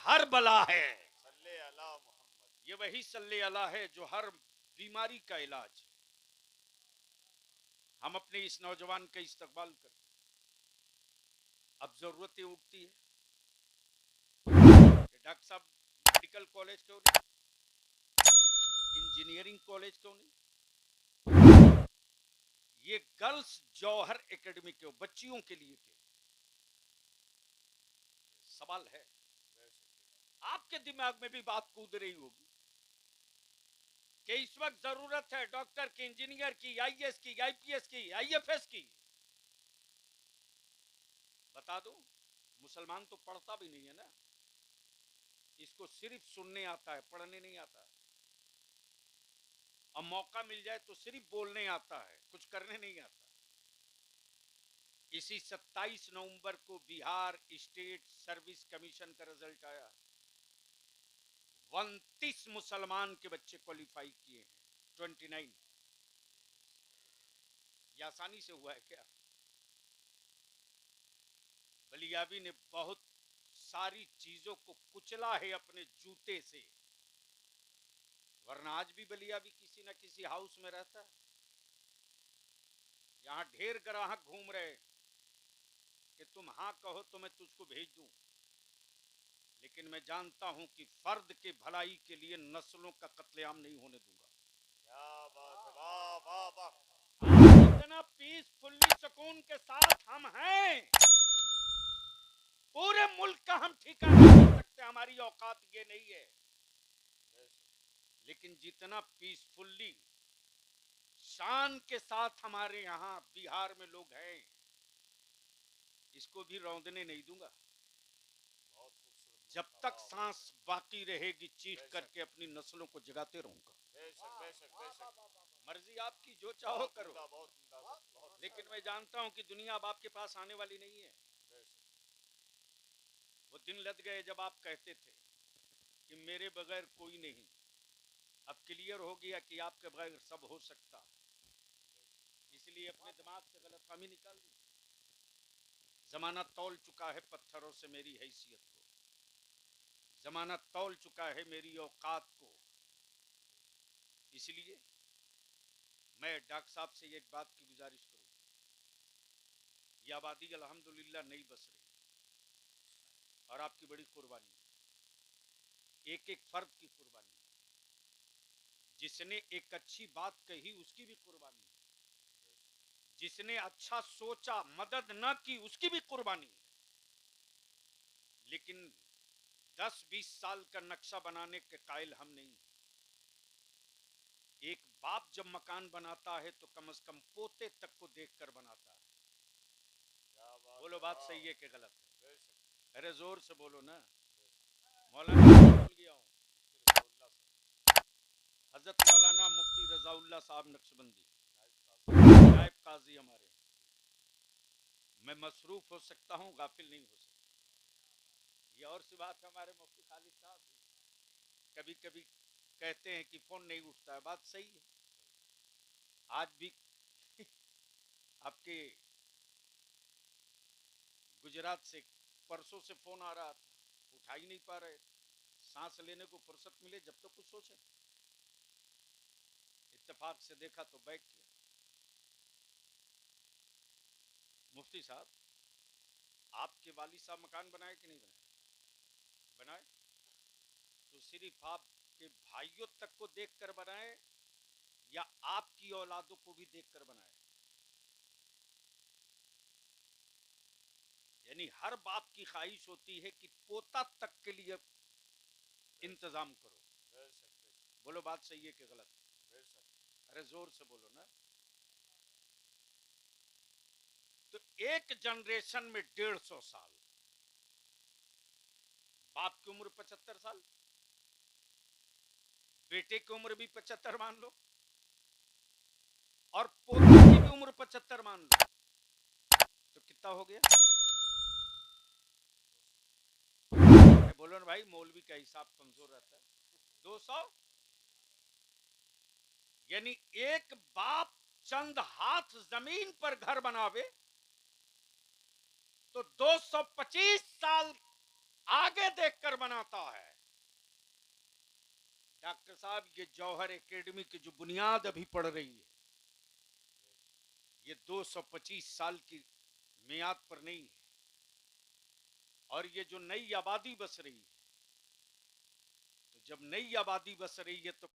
हर बला है। ये वही सल्ले अला है जो हर बीमारी का इलाज। हम अपने इस नौजवान का इस्तकबाल करते। अब जरूरतें उठती है कि डॉक्टर साहब मेडिकल कॉलेज क्यों नहीं, इंजीनियरिंग कॉलेज क्यों नहीं, ये गर्ल्स जौहर एकेडमी क्यों, बच्चियों के लिए क्यों? सवाल है। आपके दिमाग में भी बात कूद रही होगी कि इस वक्त जरूरत है डॉक्टर की, इंजीनियर की, आईएएस की, आईपीएस की, आईएफएस की। बता दो, मुसलमान तो पढ़ता भी नहीं है ना, इसको सिर्फ सुनने आता है, पढ़ने नहीं आता। अब मौका मिल जाए तो सिर्फ बोलने आता है, कुछ करने नहीं आता। इसी 27 नवंबर को बिहार स्टेट सर्विस कमीशन का रिजल्ट आया। 29 मुसलमान के बच्चे क्वालिफाई किए हैं, 29। ये आसानी से हुआ है क्या? बलियाबी ने बहुत सारी चीजों को कुचला है अपने जूते से, वरना आज भी बलियाबी किसी न किसी हाउस में रहता है। यहां ढेर ग्राहक घूम रहे कि तुम हां कहो तो मैं तुझको भेज दूं, लेकिन मैं जानता हूं कि फर्द के भलाई के लिए नस्लों का कत्लेआम नहीं होने दूंगा। क्या बात है, वाह वाह वाह। इतना पीसफुल्ली सुकून के साथ हम हैं, पूरे मुल्क का हम ठिकाना नहीं कर सकते, हमारी औकात ये नहीं है। लेकिन जितना पीसफुल्ली शान के साथ हमारे यहां बिहार में लोग हैं, इसको भी रौंदने नहीं दूंगा। जब तक सांस बाकी रहेगी चीख करके अपनी नस्लों को जगाते रहूंगा। मर्जी आपकी, जो चाहो करो, लेकिन मैं जानता हूं कि दुनिया अब आपके पास आने वाली नहीं है। वो दिन लद गए जब आप कहते थे कि मेरे बगैर कोई नहीं। अब क्लियर हो गया कि आपके बगैर सब हो सकता, इसलिए अपने दिमाग से गलतफहमी निकाल दी। जमाना तौल चुका है पत्थरों से मेरी हैसियत को, जमाना तौल चुका है मेरी औकात को। इसलिए मैं डॉक्टर साहब से एक बात की गुजारिश करूं, यह आबादी अल्हम्दुलिल्लाह नहीं बस रही, और आपकी बड़ी कुर्बानी, एक एक फर्द की कुर्बानी, जिसने एक अच्छी बात कही उसकी भी कुर्बानी, जिसने अच्छा सोचा मदद न की उसकी भी कुर्बानी। लेकिन 10-20 साल का नक्शा बनाने के कायल हम नहीं। एक बाप जब मकान बनाता है तो कम से कम पोते तक को देखकर बनाता है। बोलो बात सही है कि गलत है? अरे जोर से बोलो ना। मौलाना बोल गया हूं, हजरत मौलाना मुफ्ती रजाउल्लाह साहब नक्शबंदी, नायब काजी हमारे। मैं मसरूफ हो सकता हूं, गाफिल नहीं हो सकता। ये और सी बात है, हमारे मुफ्ती खालिद साहब कभी कभी कहते हैं कि फोन नहीं उठता है, बात सही है। आज भी आपके गुजरात से परसों से फोन आ रहा था, उठा ही नहीं पा रहे, सांस लेने को फुर्सत मिले जब तक कुछ सोचे। इत्तेफाक से देखा तो बैक किया। मुफ्ती साहब, आपके वाली साहब मकान बनाए कि नहीं बनाए? बनाए तो सिर्फ आपके भाइयों तक को देखकर बनाए या आपकी औलादों को भी देखकर बनाए? यानी हर बाप की ख्वाहिश होती है कि पोता तक के लिए इंतजाम करो। बोलो बात सही है कि गलत? अरे जोर से बोलो ना। तो एक जनरेशन में 150 साल, बाप की उम्र 75 साल, बेटे की उम्र भी 75 मान लो, और पोते की भी उम्र 75 मान लो, तो कितना हो गया? अरे बोलो ना भाई, मौलवी का हिसाब कमजोर रहता है। 200। यानी एक बाप चंद हाथ जमीन पर घर बनावे तो 225 साल आगे देखकर बनाता है। डॉक्टर साहब, ये जौहर एकेडमी की जो बुनियाद अभी पड़ रही है, ये 225 साल की मियाद पर नहीं है। और ये जो नई आबादी बस रही है, तो जब नई आबादी बस रही है तो